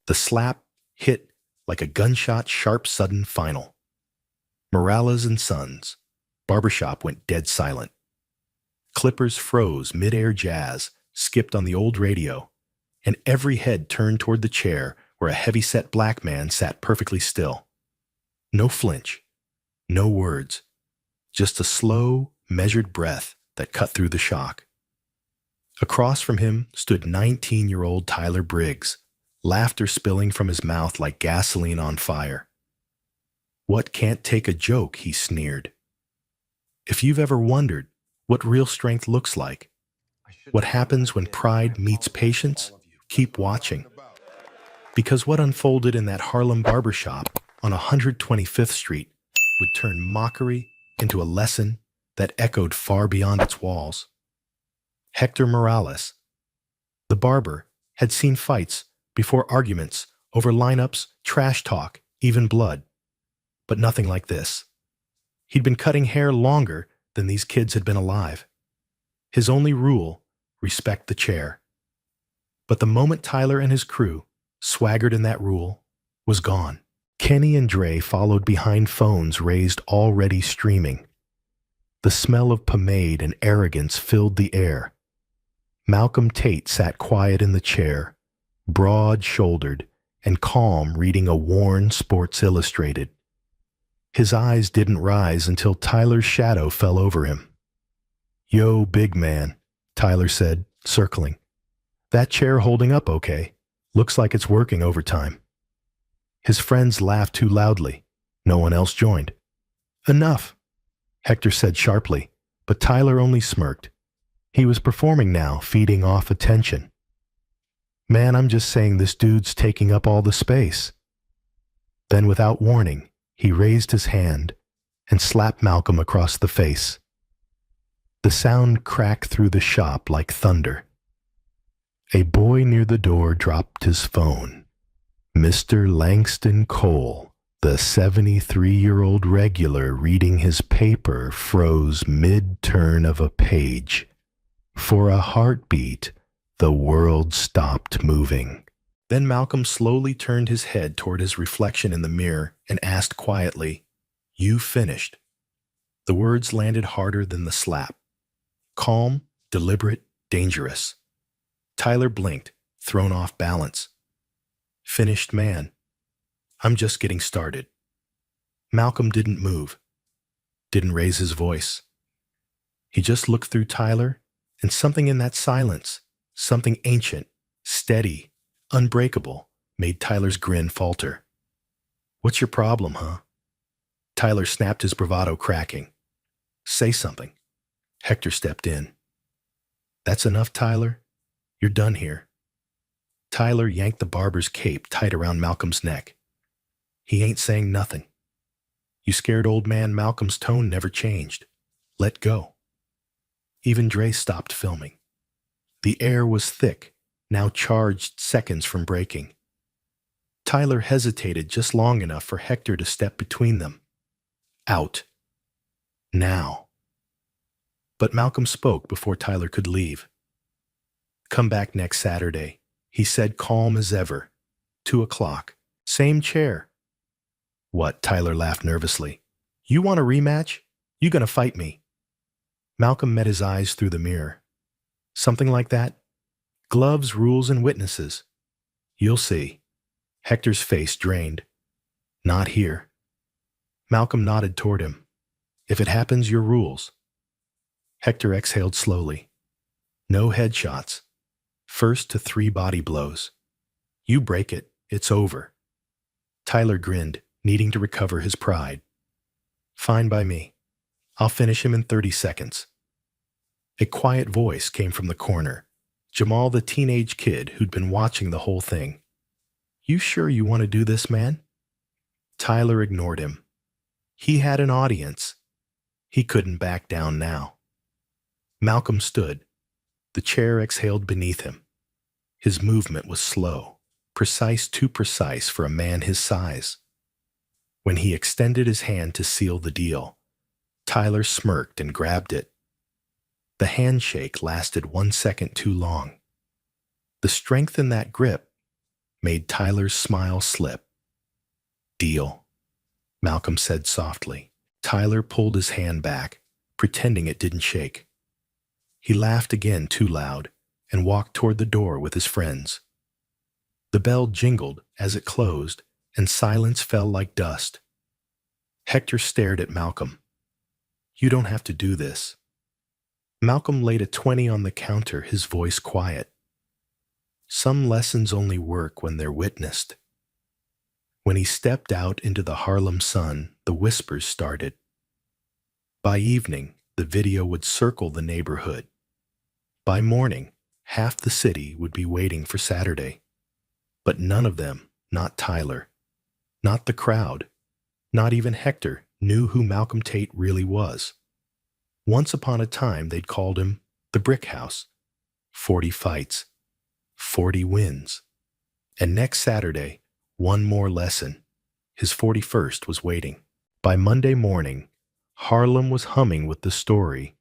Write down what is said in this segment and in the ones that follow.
The slap hit like a gunshot sharp sudden final. Morales and Sons. Barbershop went dead silent. Clippers froze mid-air jazz, skipped on the old radio, and every head turned toward the chair where a heavy-set black man sat perfectly still. No flinch, no words, just a slow, measured breath that cut through the shock. Across from him stood 19-year-old Tyler Briggs, laughter spilling from his mouth like gasoline on fire. "What can't take a joke?" he sneered. If you've ever wondered what real strength looks like, what happens when pride meets patience, keep watching. Because what unfolded in that Harlem barbershop on 125th Street would turn mockery into a lesson that echoed far beyond its walls. Hector Morales, the barber, had seen fights before arguments over lineups, trash talk, even blood. But nothing like this. He'd been cutting hair longer than these kids had been alive. His only rule, respect the chair. But the moment Tyler and his crew swaggered in that rule, was gone. Kenny and Dre followed behind phones raised already streaming. The smell of pomade and arrogance filled the air. Malcolm Tate sat quiet in the chair, broad-shouldered and calm, reading a worn Sports Illustrated. His eyes didn't rise until Tyler's shadow fell over him. "Yo, big man," Tyler said, circling. "That chair holding up okay? Looks like it's working overtime." His friends laughed too loudly. No one else joined. "Enough," Hector said sharply, but Tyler only smirked. He was performing now, feeding off attention. "Man, I'm just saying this dude's taking up all the space." Then, without warning, he raised his hand and slapped Malcolm across the face. The sound cracked through the shop like thunder. A boy near the door dropped his phone. Mr. Langston Cole, the 73-year-old regular reading his paper, froze mid-turn of a page. For a heartbeat, the world stopped moving. Then Malcolm slowly turned his head toward his reflection in the mirror and asked quietly, "You finished?" The words landed harder than the slap. Calm, deliberate, dangerous. Tyler blinked, thrown off balance. "Finished, man. I'm just getting started." Malcolm didn't move, didn't raise his voice. He just looked through Tyler, and something in that silence, something ancient, steady, unbreakable, made Tyler's grin falter. "What's your problem, huh?" Tyler snapped, his bravado cracking. "Say something." Hector stepped in. "That's enough, Tyler. You're done here." Tyler yanked the barber's cape tight around Malcolm's neck. "He ain't saying nothing. You scared old man Malcolm's tone never changed. Let go." Even Dre stopped filming. The air was thick, now charged seconds from breaking. Tyler hesitated just long enough for Hector to step between them. Out. Now. But Malcolm spoke before Tyler could leave. "Come back next Saturday," he said, calm as ever. 2:00. Same chair. "What?" Tyler laughed nervously. "You want a rematch? You gonna fight me?" Malcolm met his eyes through the mirror. "Something like that. Gloves, rules, and witnesses. You'll see." Hector's face drained. "Not here." Malcolm nodded toward him. "If it happens, your rules." Hector exhaled slowly. "No headshots. First to 3 body blows. You break it, it's over." Tyler grinned, needing to recover his pride. "Fine by me. I'll finish him in 30 seconds. A quiet voice came from the corner. Jamal, the teenage kid who'd been watching the whole thing. "You sure you want to do this, man?" Tyler ignored him. He had an audience. He couldn't back down now. Malcolm stood. The chair exhaled beneath him. His movement was slow, precise, too precise for a man his size. When he extended his hand to seal the deal, Tyler smirked and grabbed it. The handshake lasted 1 second too long. The strength in that grip made Tyler's smile slip. "Deal," Malcolm said softly. Tyler pulled his hand back, pretending it didn't shake. He laughed again too loud and walked toward the door with his friends. The bell jingled as it closed, and silence fell like dust. Hector stared at Malcolm. "You don't have to do this." Malcolm laid a 20 on the counter, his voice quiet. Some lessons only work when they're witnessed. When he stepped out into the Harlem sun, the whispers started. By evening, the video would circle the neighborhood. By morning, half the city would be waiting for Saturday. But none of them, not Tyler, not the crowd, not even Hector, knew who Malcolm Tate really was. Once upon a time, they'd called him the Brick House. 40 fights, 40 wins. And next Saturday, one more lesson. His 41st was waiting. By Monday morning, Harlem was humming with the story.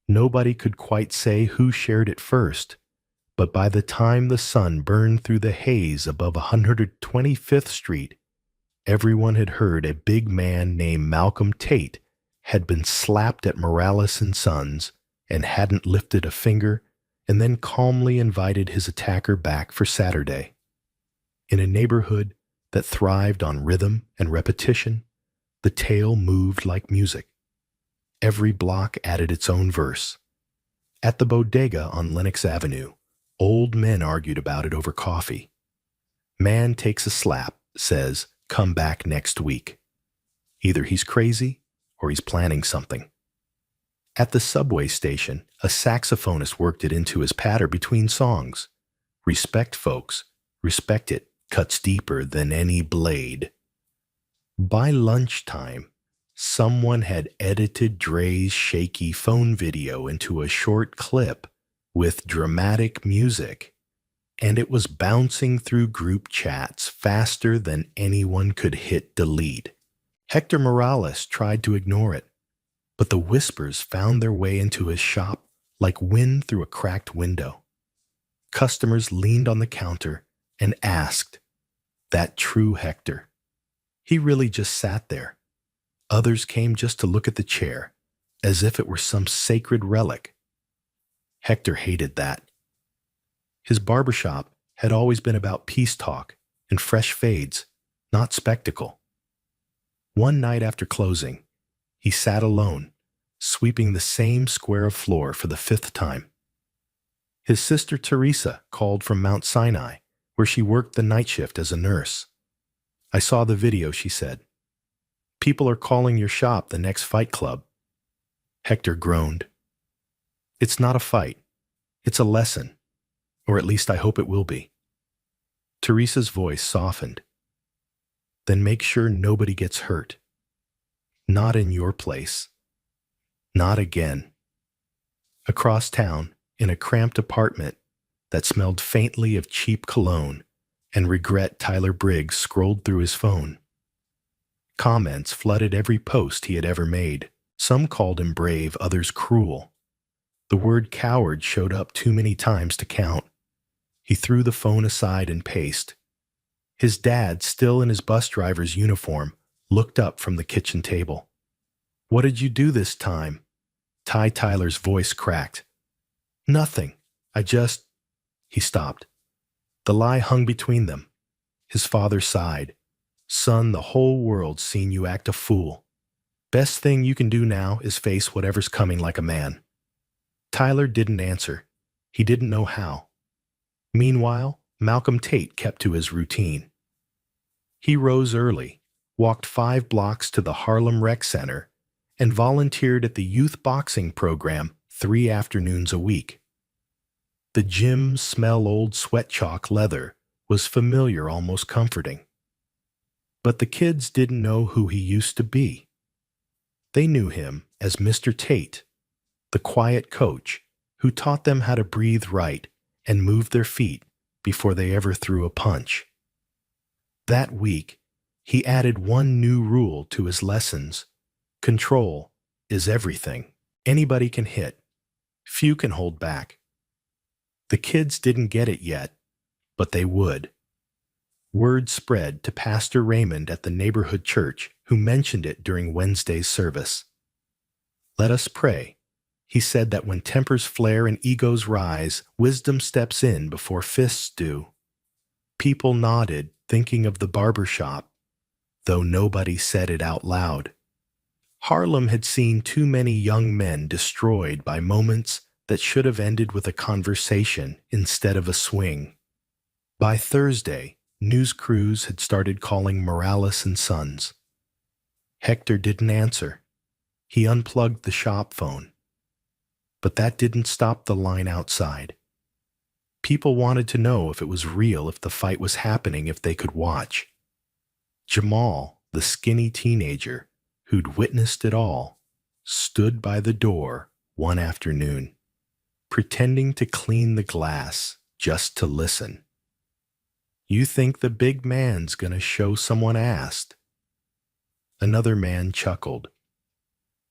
Nobody could quite say who shared it first, but by the time the sun burned through the haze above 125th Street, everyone had heard a big man named Malcolm Tate had been slapped at Morales and Sons and hadn't lifted a finger, and then calmly invited his attacker back for Saturday. In a neighborhood that thrived on rhythm and repetition, the tale moved like music. Every block added its own verse. At the bodega on Lenox Avenue, old men argued about it over coffee. Man takes a slap, says, "Come back next week." Either he's crazy or he's planning something. At the subway station, a saxophonist worked it into his patter between songs. "Respect, folks. Respect it. Cuts deeper than any blade." By lunchtime, someone had edited Dre's shaky phone video into a short clip with dramatic music, and it was bouncing through group chats faster than anyone could hit delete. Hector Morales tried to ignore it, but the whispers found their way into his shop like wind through a cracked window. Customers leaned on the counter and asked, "That true Hector?" He really just sat there. Others came just to look at the chair, as if it were some sacred relic. Hector hated that. His barbershop had always been about peace talk and fresh fades, not spectacle. One night after closing, he sat alone, sweeping the same square of floor for the 5th time. His sister Teresa called from Mount Sinai, where she worked the night shift as a nurse. "I saw the video," she said. "People are calling your shop the next fight club." Hector groaned. "It's not a fight. It's a lesson. Or at least I hope it will be." Teresa's voice softened. "Then make sure nobody gets hurt. Not in your place. Not again." Across town, in a cramped apartment that smelled faintly of cheap cologne and regret, Tyler Briggs scrolled through his phone. Comments flooded every post he had ever made. Some called him brave, others cruel. The word coward showed up too many times to count. He threw the phone aside and paced. His dad, still in his bus driver's uniform, looked up from the kitchen table. "What did you do this time?" Tyler's voice cracked. "Nothing. I just—" He stopped. The lie hung between them. His father sighed. "Son, the whole world's seen you act a fool. Best thing you can do now is face whatever's coming like a man." Tyler didn't answer. He didn't know how. Meanwhile, Malcolm Tate kept to his routine. He rose early, walked 5 blocks to the Harlem Rec Center, and volunteered at the youth boxing program 3 afternoons a week. The gym smell-old sweat chalk leather was familiar, almost comforting. But the kids didn't know who he used to be. They knew him as Mr. Tate, the quiet coach who taught them how to breathe right and move their feet before they ever threw a punch. That week, he added one new rule to his lessons. Control is everything. Anybody can hit. Few can hold back. The kids didn't get it yet, but they would. Word spread to Pastor Raymond at the neighborhood church, who mentioned it during Wednesday's service. Let us pray. He said that when tempers flare and egos rise, wisdom steps in before fists do. People nodded, thinking of the barbershop, though nobody said it out loud. Harlem had seen too many young men destroyed by moments that should have ended with a conversation instead of a swing. By Thursday, news crews had started calling Morales and Sons. Hector didn't answer. He unplugged the shop phone. But that didn't stop the line outside. People wanted to know if it was real, if the fight was happening, if they could watch. Jamal, the skinny teenager who'd witnessed it all, stood by the door one afternoon, pretending to clean the glass just to listen. "You think the big man's gonna show?" someone asked. Another man chuckled.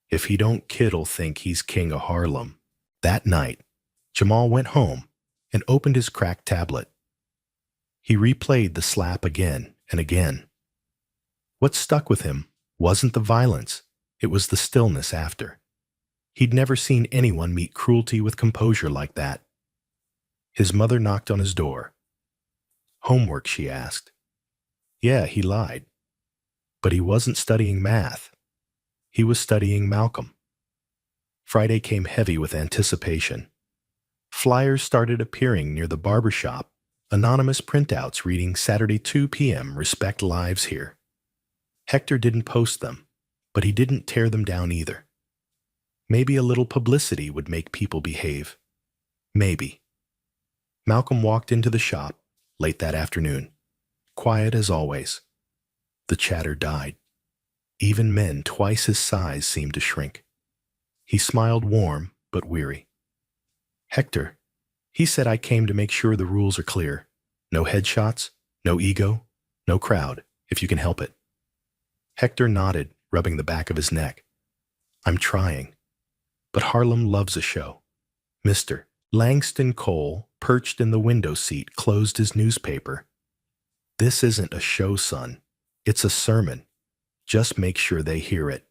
"If he don't, kid'll think he's king of Harlem." That night, Jamal went home and opened his cracked tablet. He replayed the slap again and again. What stuck with him wasn't the violence, it was the stillness after. He'd never seen anyone meet cruelty with composure like that. His mother knocked on his door. "Homework?" she asked. Yeah, he lied. But he wasn't studying math. He was studying Malcolm. Friday came heavy with anticipation. Flyers started appearing near the barbershop, anonymous printouts reading Saturday 2 p.m. Respect lives here. Hector didn't post them, but he didn't tear them down either. Maybe a little publicity would make people behave. Maybe. Malcolm walked into the shop late that afternoon, quiet as always. The chatter died. Even men twice his size seemed to shrink. He smiled warm but weary. "Hector," he said, "I came to make sure the rules are clear. No headshots, no ego, no crowd, if you can help it." Hector nodded, rubbing the back of his neck. "I'm trying. But Harlem loves a show." Mr. Langston Cole, perched in the window seat, closed his newspaper. "This isn't a show, son. It's a sermon. Just make sure they hear it."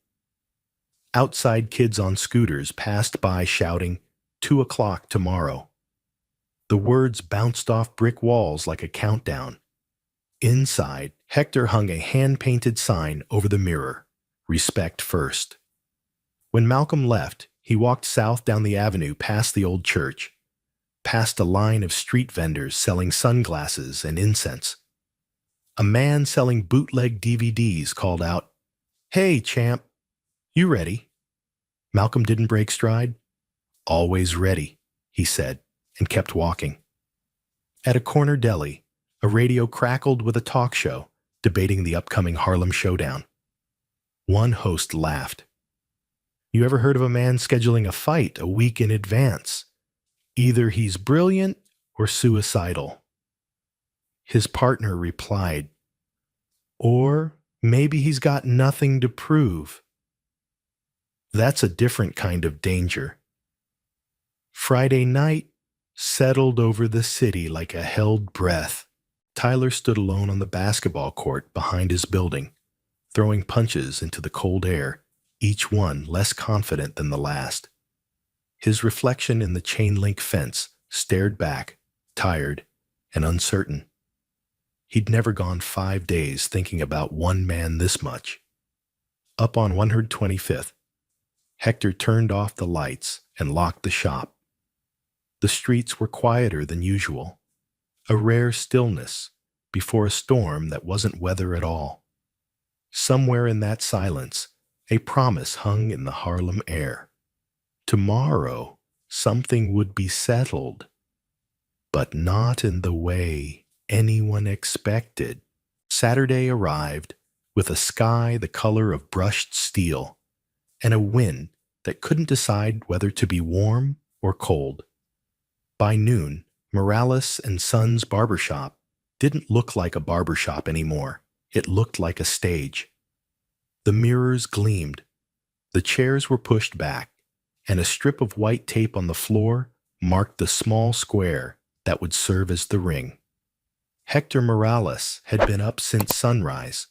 Outside, kids on scooters passed by shouting, "2 o'clock tomorrow." The words bounced off brick walls like a countdown. Inside, Hector hung a hand-painted sign over the mirror, "Respect first." When Malcolm left, he walked south down the avenue past the old church, past a line of street vendors selling sunglasses and incense. A man selling bootleg DVDs called out, "Hey, champ, you ready?" Malcolm didn't break stride. "Always ready," he said, and kept walking. At a corner deli, a radio crackled with a talk show debating the upcoming Harlem Showdown. One host laughed. "You ever heard of a man scheduling a fight a week in advance? Either he's brilliant or suicidal." His partner replied, "Or maybe he's got nothing to prove." That's a different kind of danger. Friday night settled over the city like a held breath. Tyler stood alone on the basketball court behind his building, throwing punches into the cold air, each one less confident than the last. His reflection in the chain-link fence stared back, tired and uncertain. He'd never gone 5 days thinking about one man this much. Up on 125th, Hector turned off the lights and locked the shop. The streets were quieter than usual, a rare stillness before a storm that wasn't weather at all. Somewhere in that silence, a promise hung in the Harlem air. Tomorrow, something would be settled, but not in the way anyone expected. Saturday arrived with a sky the color of brushed steel and a wind that couldn't decide whether to be warm or cold. By noon, Morales and Sons Barbershop didn't look like a barbershop anymore. It looked like a stage. The mirrors gleamed, the chairs were pushed back, and a strip of white tape on the floor marked the small square that would serve as the ring. Hector Morales had been up since sunrise,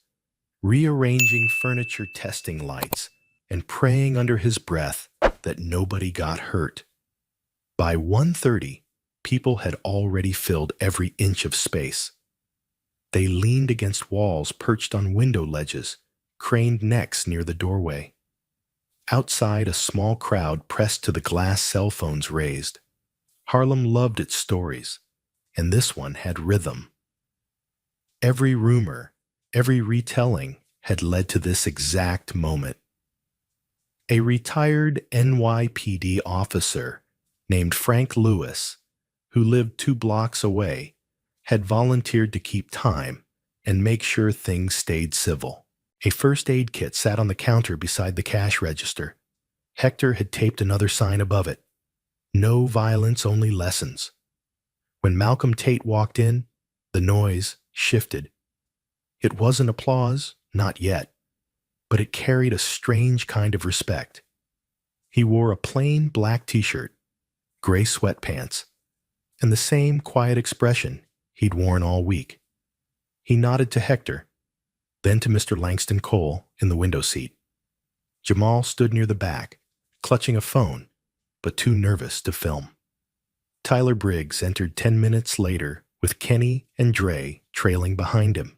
rearranging furniture, testing lights, and praying under his breath that nobody got hurt. By 1:30, people had already filled every inch of space. They leaned against walls, perched on window ledges, craned necks near the doorway. Outside, a small crowd pressed to the glass cell phones raised. Harlem loved its stories, and this one had rhythm. Every rumor, every retelling had led to this exact moment. A retired NYPD officer named Frank Lewis, who lived 2 blocks away, had volunteered to keep time and make sure things stayed civil. A first aid kit sat on the counter beside the cash register. Hector had taped another sign above it. No violence, only lessons. When Malcolm Tate walked in, the noise shifted. It wasn't applause, not yet, but it carried a strange kind of respect. He wore a plain black t-shirt, gray sweatpants, and the same quiet expression he'd worn all week. He nodded to Hector, then to Mr. Langston Cole in the window seat. Jamal stood near the back, clutching a phone, but too nervous to film. Tyler Briggs entered 10 minutes later with Kenny and Dre trailing behind him.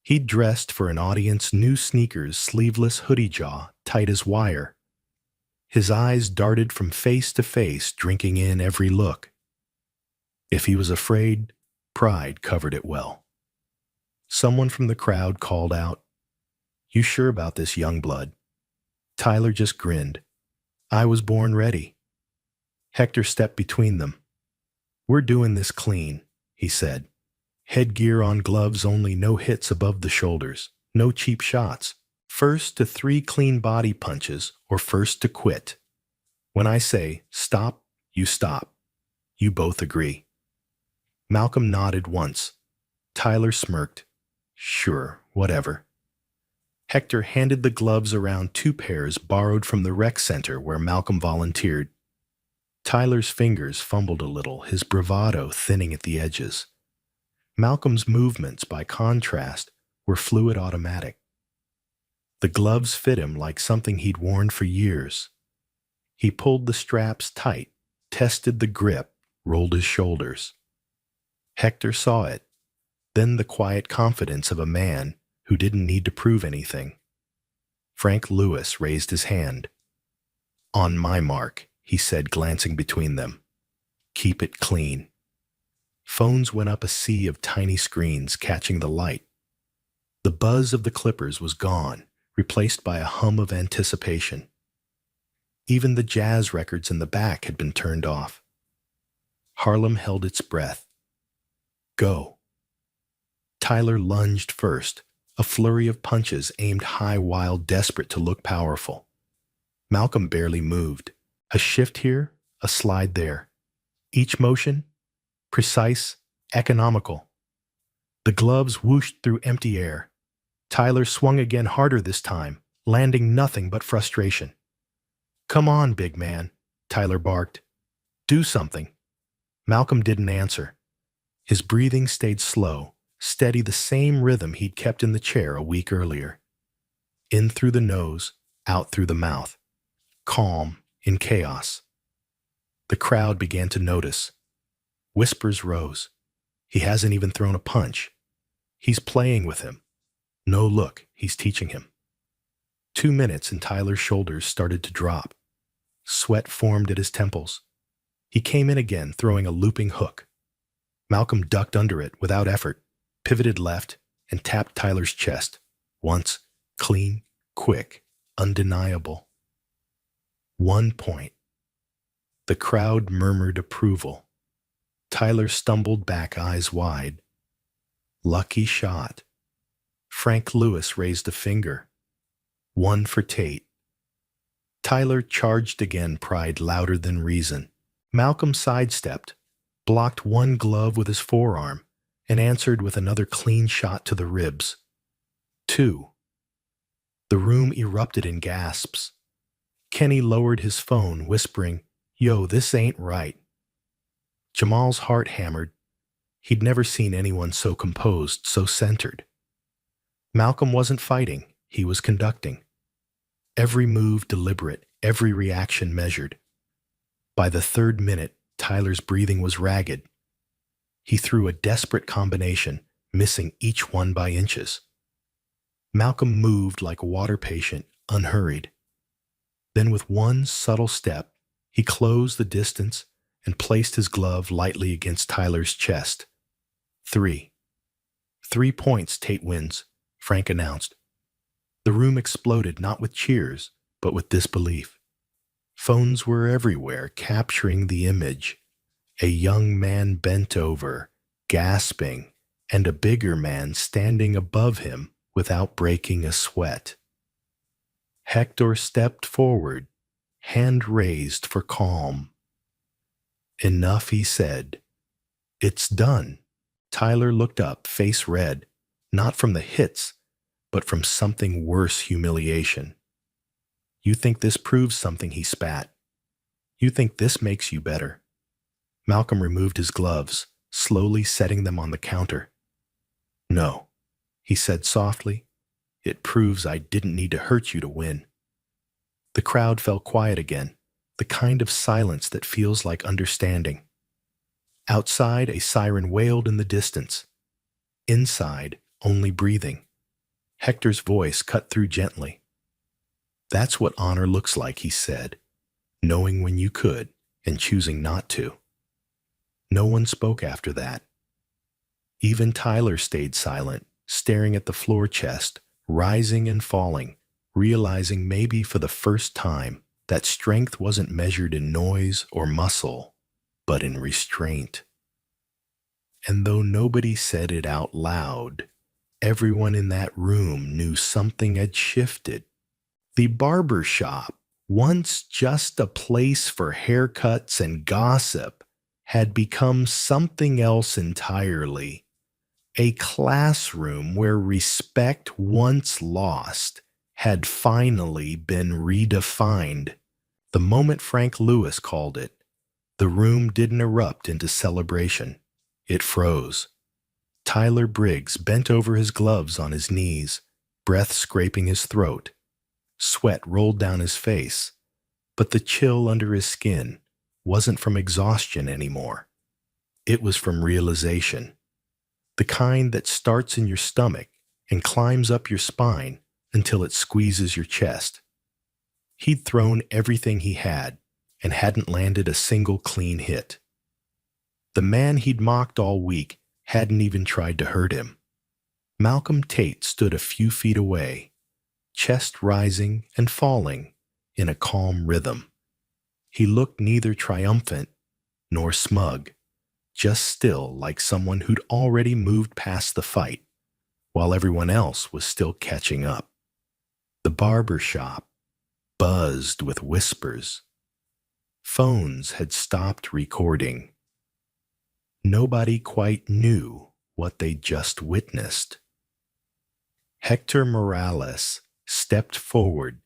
He'd dressed for an audience, new sneakers, sleeveless hoodie jaw, tight as wire. His eyes darted from face to face, drinking in every look. If he was afraid, pride covered it well. Someone from the crowd called out, "You sure about this, young blood?" Tyler just grinned. "I was born ready." Hector stepped between them. "We're doing this clean," he said. "Headgear on, gloves only, no hits above the shoulders, no cheap shots. First to 3 clean body punches or first to quit. When I say stop, you stop. You both agree." Malcolm nodded once. Tyler smirked. "Sure, whatever." Hector handed the gloves around, 2 pairs borrowed from the rec center where Malcolm volunteered. Tyler's fingers fumbled a little, his bravado thinning at the edges. Malcolm's movements, by contrast, were fluid, automatic. The gloves fit him like something he'd worn for years. He pulled the straps tight, tested the grip, rolled his shoulders. Hector saw it, then the quiet confidence of a man who didn't need to prove anything. Frank Lewis raised his hand. "On my mark," he said, glancing between them. "Keep it clean." Phones went up a sea of tiny screens, catching the light. The buzz of the clippers was gone, replaced by a hum of anticipation. Even the jazz records in the back had been turned off. Harlem held its breath. Go. Tyler lunged first, a flurry of punches aimed high, wild, desperate to look powerful. Malcolm barely moved. A shift here, a slide there. Each motion, precise, economical. The gloves whooshed through empty air. Tyler swung again, harder this time, landing nothing but frustration. "Come on, big man," Tyler barked. "Do something." Malcolm didn't answer. His breathing stayed slow, steady, the same rhythm he'd kept in the chair a week earlier. In through the nose, out through the mouth. Calm in chaos. The crowd began to notice. Whispers rose. "He hasn't even thrown a punch. He's playing with him. No, look, he's teaching him." 2 minutes and Tyler's shoulders started to drop. Sweat formed at his temples. He came in again, throwing a looping hook. Malcolm ducked under it without effort, pivoted left, and tapped Tyler's chest. Once, clean, quick, undeniable. 1 point. The crowd murmured approval. Tyler stumbled back, eyes wide. Lucky shot. Frank Lewis raised a finger. 1 for Tate. Tyler charged again, pride louder than reason. Malcolm sidestepped, blocked one glove with his forearm, and answered with another clean shot to the ribs. 2. The room erupted in gasps. Kenny lowered his phone, whispering, "Yo, this ain't right." Jamal's heart hammered. He'd never seen anyone so composed, so centered. Malcolm wasn't fighting, he was conducting. Every move deliberate, every reaction measured. By the third minute, Tyler's breathing was ragged. He threw a desperate combination, missing each one by inches. Malcolm moved like a water patient, unhurried. Then with one subtle step, he closed the distance and placed his glove lightly against Tyler's chest. 3. 3 points, Tate wins, Frank announced. The room exploded not with cheers, but with disbelief. Phones were everywhere, capturing the image. A young man bent over, gasping, and a bigger man standing above him without breaking a sweat. Hector stepped forward, hand raised for calm. Enough, he said. It's done. Tyler looked up, face red, not from the hits, but from something worse, humiliation. You think this proves something, he spat. You think this makes you better. Malcolm removed his gloves, slowly setting them on the counter. No, he said softly. It proves I didn't need to hurt you to win. The crowd fell quiet again, the kind of silence that feels like understanding. Outside, a siren wailed in the distance. Inside, only breathing. Hector's voice cut through gently. That's what honor looks like, he said, knowing when you could and choosing not to. No one spoke after that. Even Tyler stayed silent, staring at the floor chest, rising and falling, realizing maybe for the first time that strength wasn't measured in noise or muscle, but in restraint. And though nobody said it out loud, everyone in that room knew something had shifted. The Barbershop, once just a place for haircuts and gossip, had become something else entirely. A classroom where respect once lost had finally been redefined. The moment Frank Lewis called it, the room didn't erupt into celebration. It froze. Tyler Briggs bent over his gloves on his knees, breath scraping his throat. Sweat rolled down his face, but the chill under his skin wasn't from exhaustion anymore. It was from realization. The kind that starts in your stomach and climbs up your spine until it squeezes your chest. He'd thrown everything he had and hadn't landed a single clean hit. The man he'd mocked all week hadn't even tried to hurt him. Malcolm Tate stood a few feet away, chest rising and falling in a calm rhythm. He looked neither triumphant nor smug, just still like someone who'd already moved past the fight, while everyone else was still catching up. The barbershop buzzed with whispers. Phones had stopped recording. Nobody quite knew what they'd just witnessed. Hector Morales stepped forward,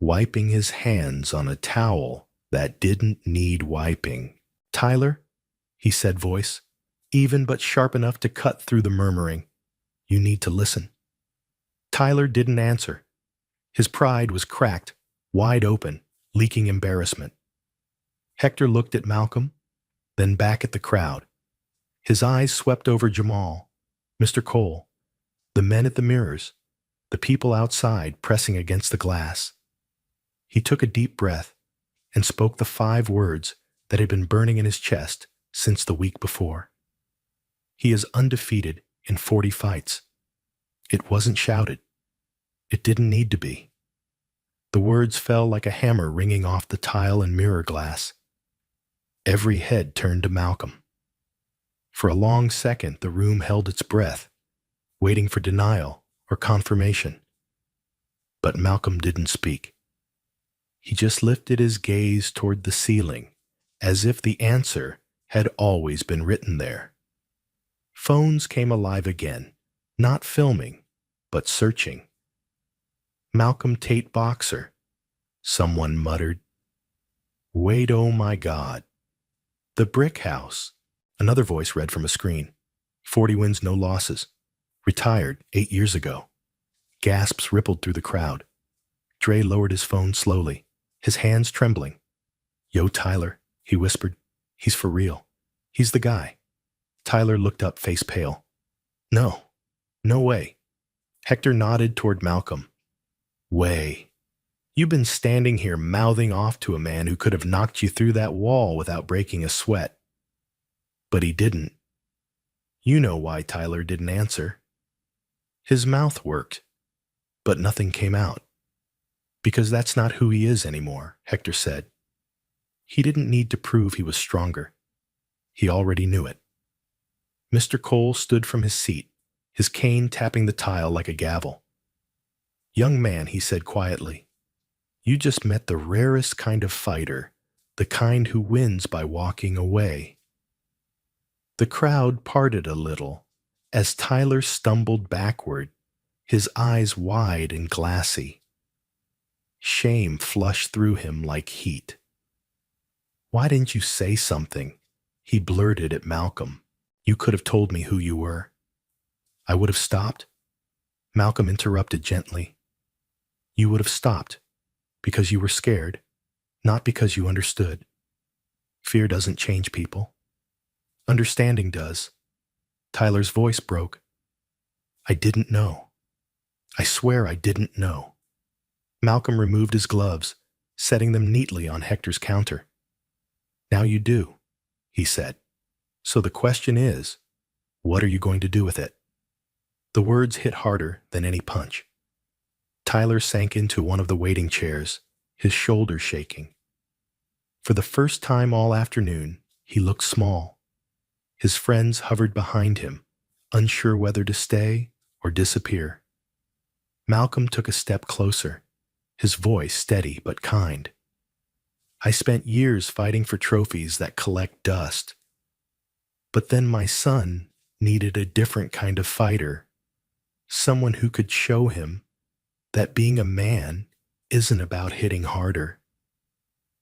wiping his hands on a towel that didn't need wiping. Tyler, he said, voice, even but sharp enough to cut through the murmuring. You need to listen. Tyler didn't answer. His pride was cracked, wide open, leaking embarrassment. Hector looked at Malcolm, then back at the crowd. His eyes swept over Jamal, Mr. Cole, the men at the mirrors, the people outside pressing against the glass. He took a deep breath and spoke the 5 words that had been burning in his chest since the week before. He is undefeated in 40 fights. It wasn't shouted. It didn't need to be. The words fell like a hammer ringing off the tile and mirror glass. Every head turned to Malcolm. For a long second, the room held its breath, waiting for denial or confirmation. But Malcolm didn't speak. He just lifted his gaze toward the ceiling, as if the answer had always been written there. Phones came alive again, not filming, but searching. Malcolm Tate boxer, someone muttered. Wait, oh my God. The brick house, another voice read from a screen. 40 wins, no losses. Retired 8 years ago. Gasps rippled through the crowd. Dre lowered his phone slowly, his hands trembling. Yo, Tyler, he whispered. He's for real. He's the guy. Tyler looked up, face pale. No. No way. Hector nodded toward Malcolm. Way. You've been standing here mouthing off to a man who could have knocked you through that wall without breaking a sweat. But he didn't. You know why Tyler didn't answer. His mouth worked, but nothing came out. Because that's not who he is anymore, Hector said. He didn't need to prove he was stronger. He already knew it. Mr. Cole stood from his seat, his cane tapping the tile like a gavel. Young man, he said quietly, you just met the rarest kind of fighter, the kind who wins by walking away. The crowd parted a little as Tyler stumbled backward, his eyes wide and glassy. Shame flushed through him like heat. Why didn't you say something? He blurted at Malcolm. You could have told me who you were. I would have stopped. Malcolm interrupted gently. You would have stopped because you were scared, not because you understood. Fear doesn't change people. Understanding does. Tyler's voice broke. I didn't know. I swear I didn't know. Malcolm removed his gloves, setting them neatly on Hector's counter. Now you do, he said. So the question is, what are you going to do with it? The words hit harder than any punch. Tyler sank into one of the waiting chairs, his shoulders shaking. For the first time all afternoon, he looked small. His friends hovered behind him, unsure whether to stay or disappear. Malcolm took a step closer, his voice steady but kind. I spent years fighting for trophies that collect dust. But then my son needed a different kind of fighter, someone who could show him that being a man isn't about hitting harder.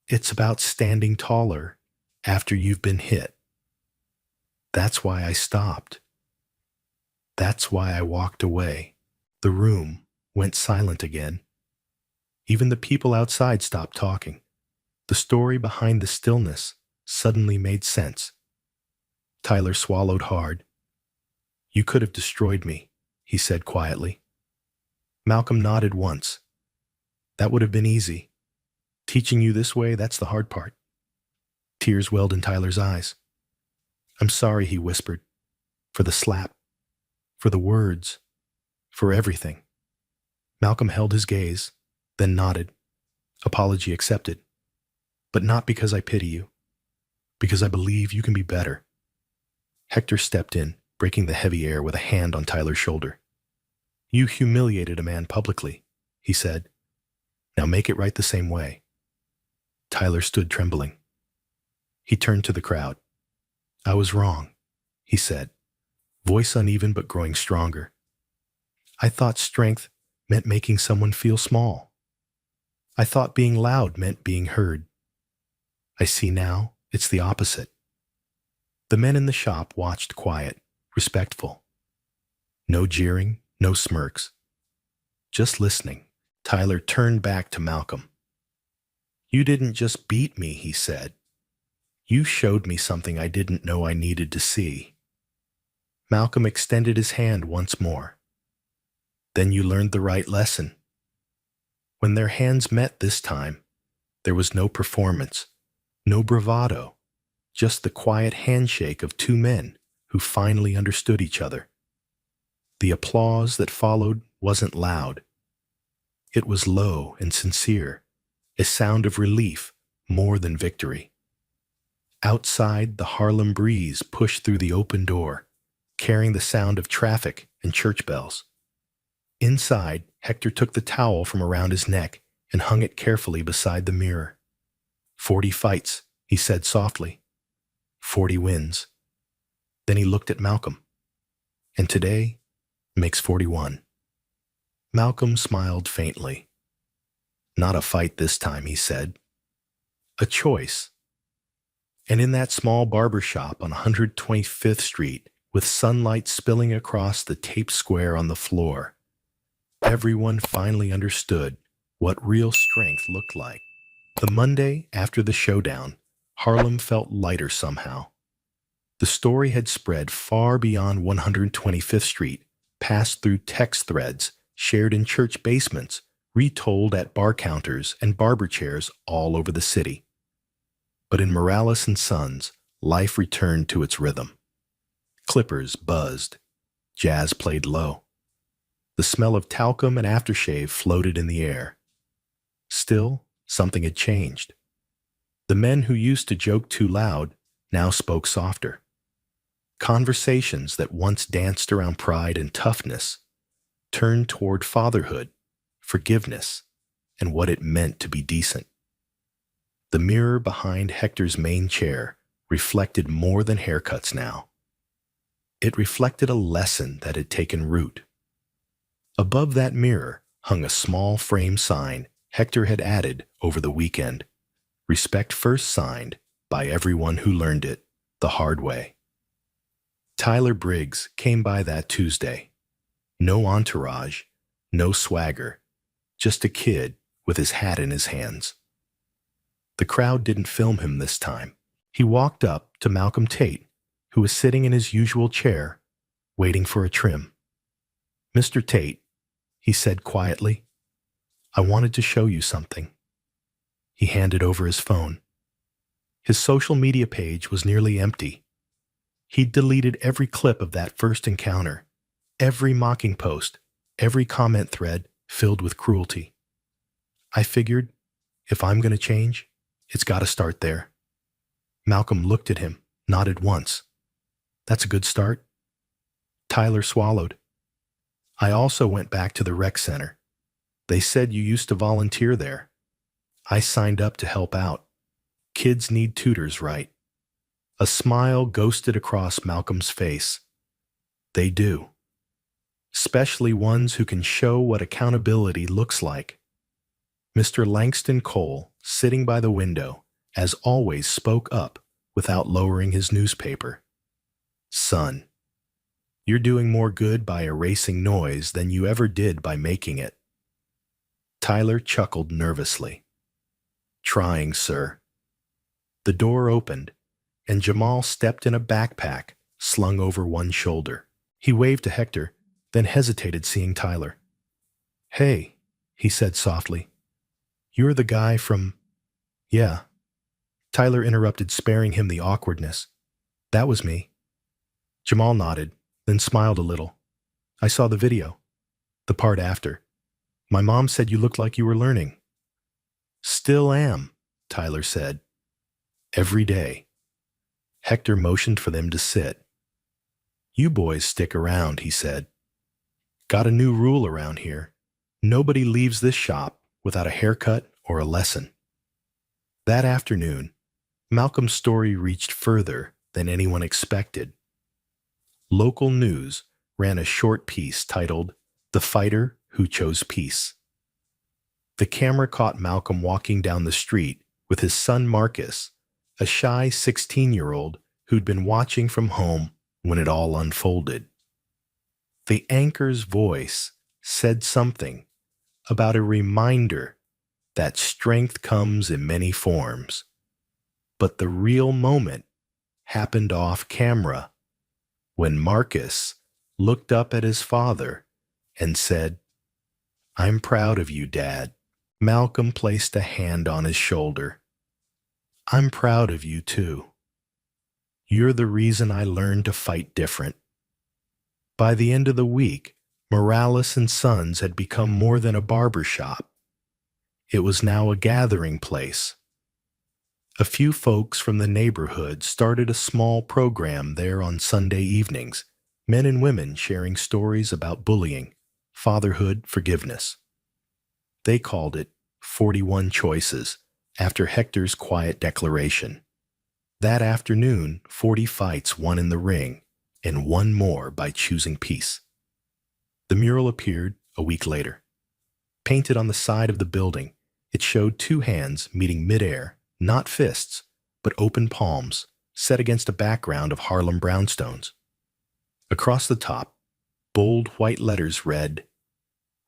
It's about standing taller after you've been hit. That's why I stopped. That's why I walked away. The room went silent again. Even the people outside stopped talking. The story behind the stillness suddenly made sense. Tyler swallowed hard. You could have destroyed me, he said quietly. Malcolm nodded once. That would have been easy. Teaching you this way, that's the hard part. Tears welled in Tyler's eyes. I'm sorry, he whispered, for the slap, for the words, for everything. Malcolm held his gaze, then nodded. Apology accepted. But not because I pity you, because I believe you can be better. Hector stepped in, breaking the heavy air with a hand on Tyler's shoulder. You humiliated a man publicly, he said. Now make it right the same way. Tyler stood trembling. He turned to the crowd. I was wrong, he said, voice uneven but growing stronger. I thought strength meant making someone feel small. I thought being loud meant being heard. I see now it's the opposite. The men in the shop watched quiet, respectful. No jeering, no smirks. Just listening. Tyler turned back to Malcolm. You didn't just beat me, he said. You showed me something I didn't know I needed to see. Malcolm extended his hand once more. Then you learned the right lesson. When their hands met this time, there was no performance, no bravado, just the quiet handshake of two men who finally understood each other. The applause that followed wasn't loud. It was low and sincere, a sound of relief more than victory. Outside, the Harlem breeze pushed through the open door, carrying the sound of traffic and church bells. Inside, Hector took the towel from around his neck and hung it carefully beside the mirror. 40 fights, he said softly. 40 wins. Then he looked at Malcolm. And today makes 41. Malcolm smiled faintly. Not a fight this time, he said. A choice. And in that small barbershop on 125th Street, with sunlight spilling across the taped square on the floor. Everyone finally understood what real strength looked like. The Monday after the showdown, Harlem felt lighter somehow. The story had spread far beyond 125th Street, passed through text threads, shared in church basements, retold at bar counters and barber chairs all over the city. But in Morales and Sons, life returned to its rhythm. Clippers buzzed. Jazz played low. The smell of talcum and aftershave floated in the air. Still, something had changed. The men who used to joke too loud now spoke softer. Conversations that once danced around pride and toughness turned toward fatherhood, forgiveness, and what it meant to be decent. The mirror behind Hector's main chair reflected more than haircuts now. It reflected a lesson that had taken root. Above that mirror hung a small frame sign Hector had added over the weekend. Respect first signed by everyone who learned it the hard way. Tyler Briggs came by that Tuesday. No entourage, no swagger, just a kid with his hat in his hands. The crowd didn't film him this time. He walked up to Malcolm Tate, who was sitting in his usual chair, waiting for a trim. "Mr. Tate," he said quietly, "I wanted to show you something." He handed over his phone. His social media page was nearly empty. He'd deleted every clip of that first encounter, every mocking post, every comment thread filled with cruelty. I figured, if I'm going to change, it's got to start there. Malcolm looked at him, nodded once. "That's a good start." Tyler swallowed. "I also went back to the rec center. They said you used to volunteer there. I signed up to help out. Kids need tutors, right?" A smile ghosted across Malcolm's face. "They do. Especially ones who can show what accountability looks like." Mr. Langston Cole, sitting by the window, as always spoke up without lowering his newspaper. "Son, you're doing more good by erasing noise than you ever did by making it." Tyler chuckled nervously. "Trying, sir." The door opened, and Jamal stepped in a backpack slung over one shoulder. He waved to Hector, then hesitated seeing Tyler. "Hey," he said softly. "You're the guy from—" "Yeah." Tyler interrupted, sparing him the awkwardness. "That was me." Jamal nodded, then smiled a little. "I saw the video. The part after. My mom said you looked like you were learning." "Still am," Tyler said. "Every day." Hector motioned for them to sit. "You boys stick around," he said. "Got a new rule around here. Nobody leaves this shop without a haircut or a lesson." That afternoon, Malcolm's story reached further than anyone expected. Local news ran a short piece titled, "The Fighter Who Chose Peace." The camera caught Malcolm walking down the street with his son Marcus, a shy 16-year-old who'd been watching from home when it all unfolded. The anchor's voice said something about a reminder that strength comes in many forms. But the real moment happened off camera when Marcus looked up at his father and said, "I'm proud of you, Dad." Malcolm placed a hand on his shoulder. "I'm proud of you, too. You're the reason I learned to fight different." By the end of the week, Morales and Sons had become more than a barber shop. It was now a gathering place. A few folks from the neighborhood started a small program there on Sunday evenings, men and women sharing stories about bullying, fatherhood, forgiveness. They called it 41 Choices, after Hector's quiet declaration. That afternoon, 40 fights won in the ring, and one more by choosing peace. The mural appeared a week later. Painted on the side of the building, it showed two hands meeting midair, not fists, but open palms, set against a background of Harlem brownstones. Across the top, bold white letters read,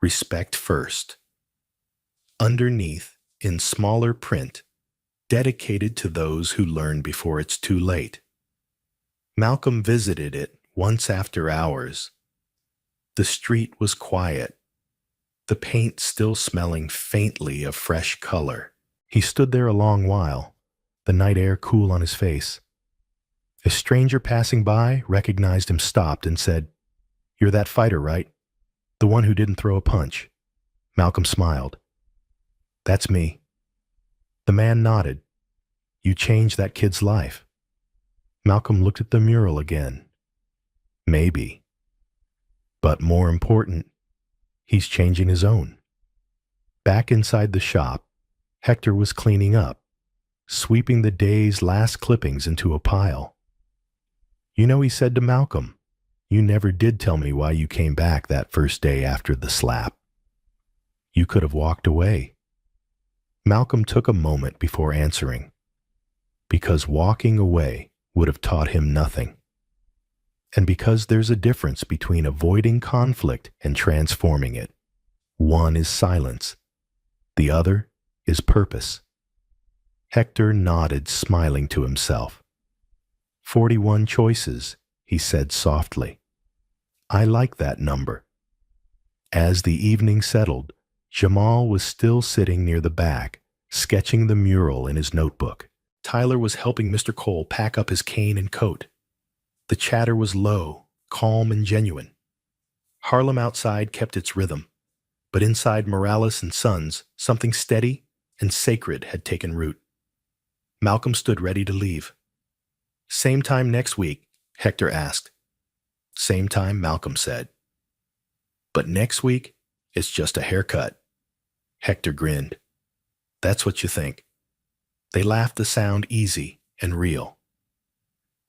"Respect first." Underneath, in smaller print, "Dedicated to those who learn before it's too late." Malcolm visited it once after hours. The street was quiet, the paint still smelling faintly of fresh color. He stood there a long while, the night air cool on his face. A stranger passing by recognized him, stopped, and said, "You're that fighter, right? The one who didn't throw a punch." Malcolm smiled. "That's me." The man nodded. "You changed that kid's life." Malcolm looked at the mural again. Maybe. But more important, he's changing his own. Back inside the shop, Hector was cleaning up, sweeping the day's last clippings into a pile. "You know," he said to Malcolm, "you never did tell me why you came back that first day after the slap. You could have walked away." Malcolm took a moment before answering. Because walking away would have taught him nothing. And because there's a difference between avoiding conflict and transforming it. One is silence. The other is purpose. Hector nodded, smiling to himself. 41 choices, he said softly. I like that number. As the evening settled, Jamal was still sitting near the back, sketching the mural in his notebook. Tyler was helping Mr. Cole pack up his cane and coat. The chatter was low, calm, and genuine. Harlem outside kept its rhythm, but inside Morales and Sons, something steady and sacred had taken root. Malcolm stood ready to leave. "Same time next week?" Hector asked. "Same time," Malcolm said. "But next week, it's just a haircut." Hector grinned. "That's what you think." They laughed, the sound easy and real.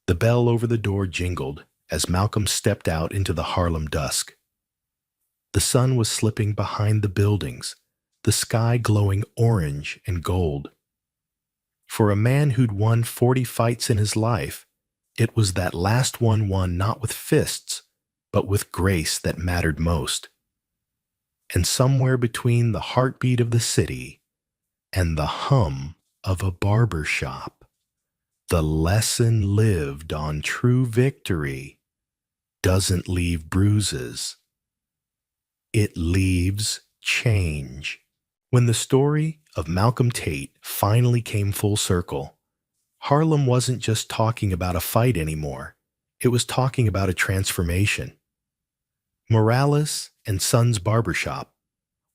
The bell over the door jingled as Malcolm stepped out into the Harlem dusk. The sun was slipping behind the buildings, the sky glowing orange and gold. For a man who'd won 40 fights in his life, it was that last one won not with fists, but with grace that mattered most. And somewhere between the heartbeat of the city and the hum of a barber shop, the lesson lived on true victory doesn't leave bruises. It leaves change. When the story of Malcolm Tate finally came full circle, Harlem wasn't just talking about a fight anymore. It was talking about a transformation. Morales and Sons Barbershop,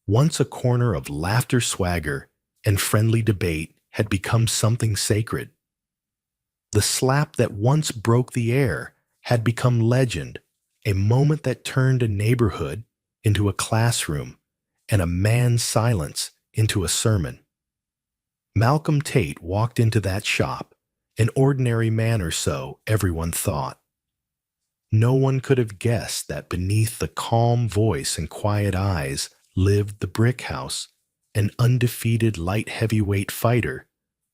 once a corner of laughter, swagger, and friendly debate, had become something sacred. The slap that once broke the air had become legend, a moment that turned a neighborhood into a classroom and a man's silence into a sermon. Malcolm Tate walked into that shop, an ordinary man or so, everyone thought. No one could have guessed that beneath the calm voice and quiet eyes lived the brick house, an undefeated light heavyweight fighter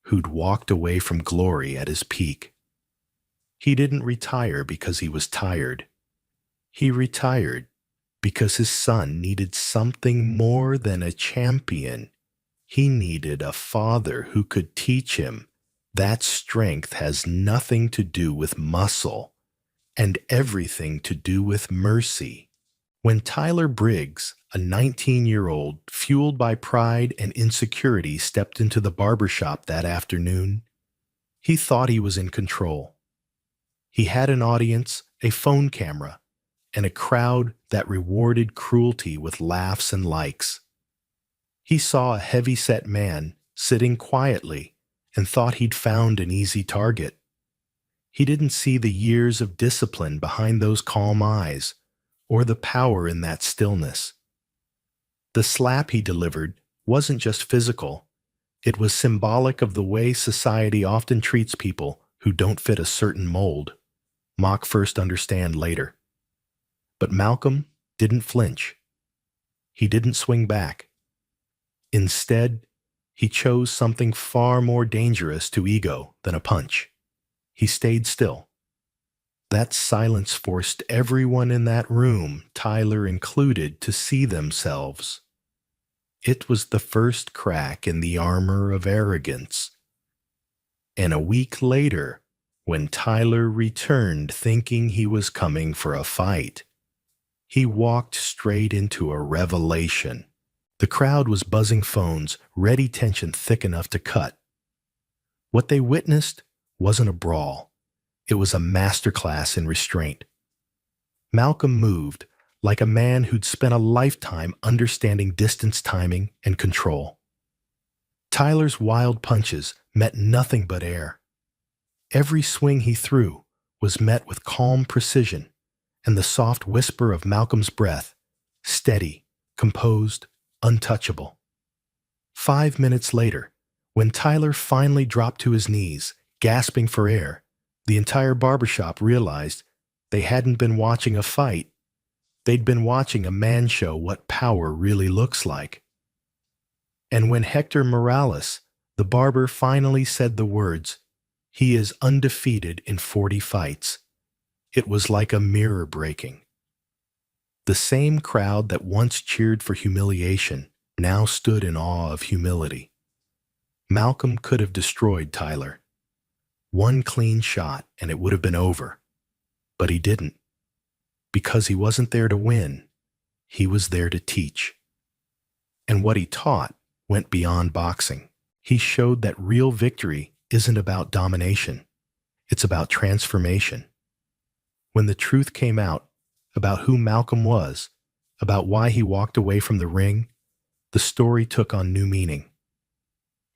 who'd walked away from glory at his peak. He didn't retire because he was tired. He retired because his son needed something more than a champion. He needed a father who could teach him that strength has nothing to do with muscle and everything to do with mercy. When Tyler Briggs, a 19-year-old, fueled by pride and insecurity, stepped into the barbershop that afternoon, he thought he was in control. He had an audience, a phone camera, and a crowd that rewarded cruelty with laughs and likes. He saw a heavy-set man sitting quietly and thought he'd found an easy target. He didn't see the years of discipline behind those calm eyes, or the power in that stillness. The slap he delivered wasn't just physical. It was symbolic of the way society often treats people who don't fit a certain mold. Mock first, understand later. But Malcolm didn't flinch. He didn't swing back. Instead, he chose something far more dangerous to ego than a punch. He stayed still. That silence forced everyone in that room, Tyler included, to see themselves. It was the first crack in the armor of arrogance. And a week later, when Tyler returned thinking he was coming for a fight, he walked straight into a revelation. The crowd was buzzing phones, ready tension thick enough to cut. What they witnessed wasn't a brawl. It was a masterclass in restraint. Malcolm moved like a man who'd spent a lifetime understanding distance timing and control. Tyler's wild punches met nothing but air. Every swing he threw was met with calm precision and the soft whisper of Malcolm's breath, steady, composed, untouchable. 5 minutes later, when Tyler finally dropped to his knees, gasping for air, the entire barbershop realized they hadn't been watching a fight. They'd been watching a man show what power really looks like. And when Hector Morales, the barber, finally said the words, "He is undefeated in 40 fights," it was like a mirror breaking. The same crowd that once cheered for humiliation now stood in awe of humility. Malcolm could have destroyed Tyler. One clean shot and it would have been over. But he didn't. Because he wasn't there to win, he was there to teach. And what he taught went beyond boxing. He showed that real victory isn't about domination. It's about transformation. When the truth came out about who Malcolm was, about why he walked away from the ring, the story took on new meaning.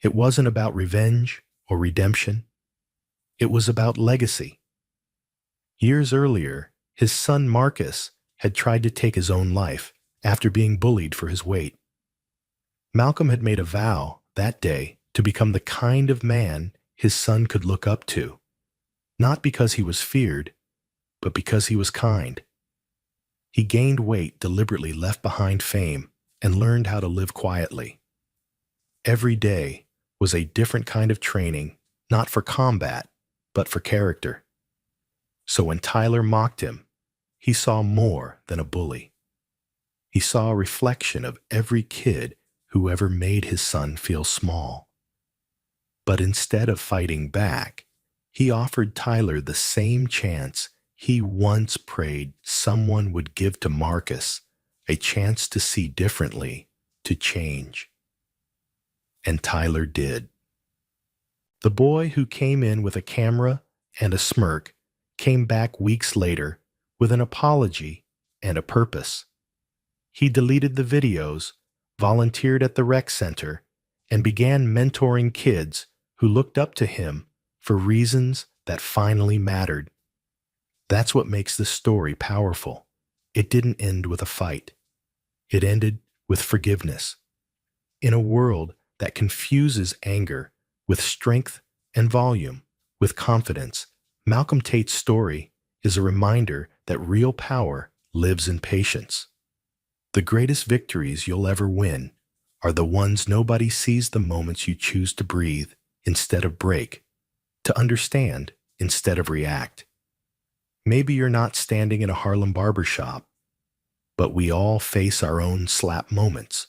It wasn't about revenge or redemption. It was about legacy. Years earlier, his son Marcus had tried to take his own life after being bullied for his weight. Malcolm had made a vow that day to become the kind of man his son could look up to, not because he was feared, but because he was kind. He gained weight, deliberately left behind fame, and learned how to live quietly. Every day was a different kind of training, not for combat, but for character. So when Tyler mocked him, he saw more than a bully. He saw a reflection of every kid who ever made his son feel small. But instead of fighting back, he offered Tyler the same chance he once prayed someone would give to Marcus, a chance to see differently, to change. And Tyler did. The boy who came in with a camera and a smirk came back weeks later with an apology and a purpose. He deleted the videos, volunteered at the rec center, and began mentoring kids who looked up to him for reasons that finally mattered. That's what makes this story powerful. It didn't end with a fight. It ended with forgiveness. In a world that confuses anger with strength and volume, with confidence, Malcolm Tate's story is a reminder that real power lives in patience. The greatest victories you'll ever win are the ones nobody sees, the moments you choose to breathe instead of break, to understand instead of react. Maybe you're not standing in a Harlem barbershop, but we all face our own slap moments.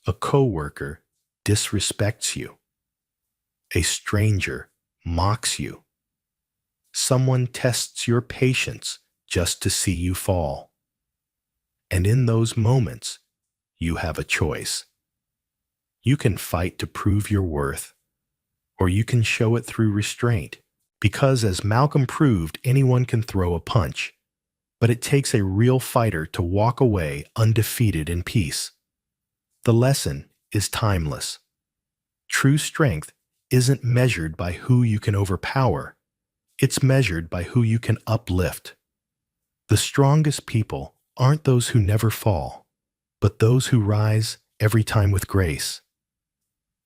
A coworker disrespects you. A stranger mocks you. Someone tests your patience just to see you fall. And in those moments, you have a choice. You can fight to prove your worth, or you can show it through restraint. Because as Malcolm proved, anyone can throw a punch, but it takes a real fighter to walk away undefeated in peace. The lesson is timeless. True strength isn't measured by who you can overpower. It's measured by who you can uplift. The strongest people aren't those who never fall, but those who rise every time with grace.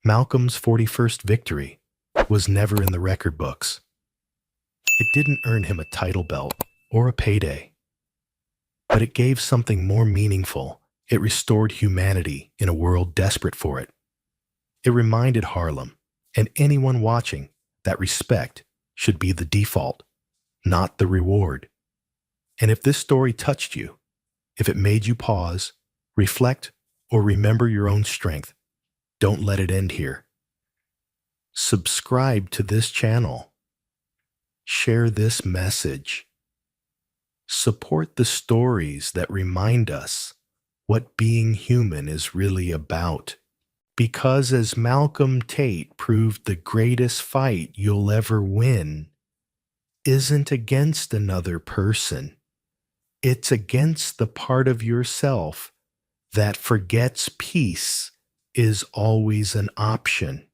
Malcolm's 41st victory was never in the record books. It didn't earn him a title belt or a payday. But it gave something more meaningful. It restored humanity in a world desperate for it. It reminded Harlem and anyone watching that respect should be the default. not the reward. And if this story touched you, if it made you pause, reflect, or remember your own strength, don't let it end here. Subscribe to this channel. Share this message. Support the stories that remind us what being human is really about. Because as Malcolm Tate proved, the greatest fight you'll ever win isn't against another person. It's against the part of yourself that forgets peace is always an option.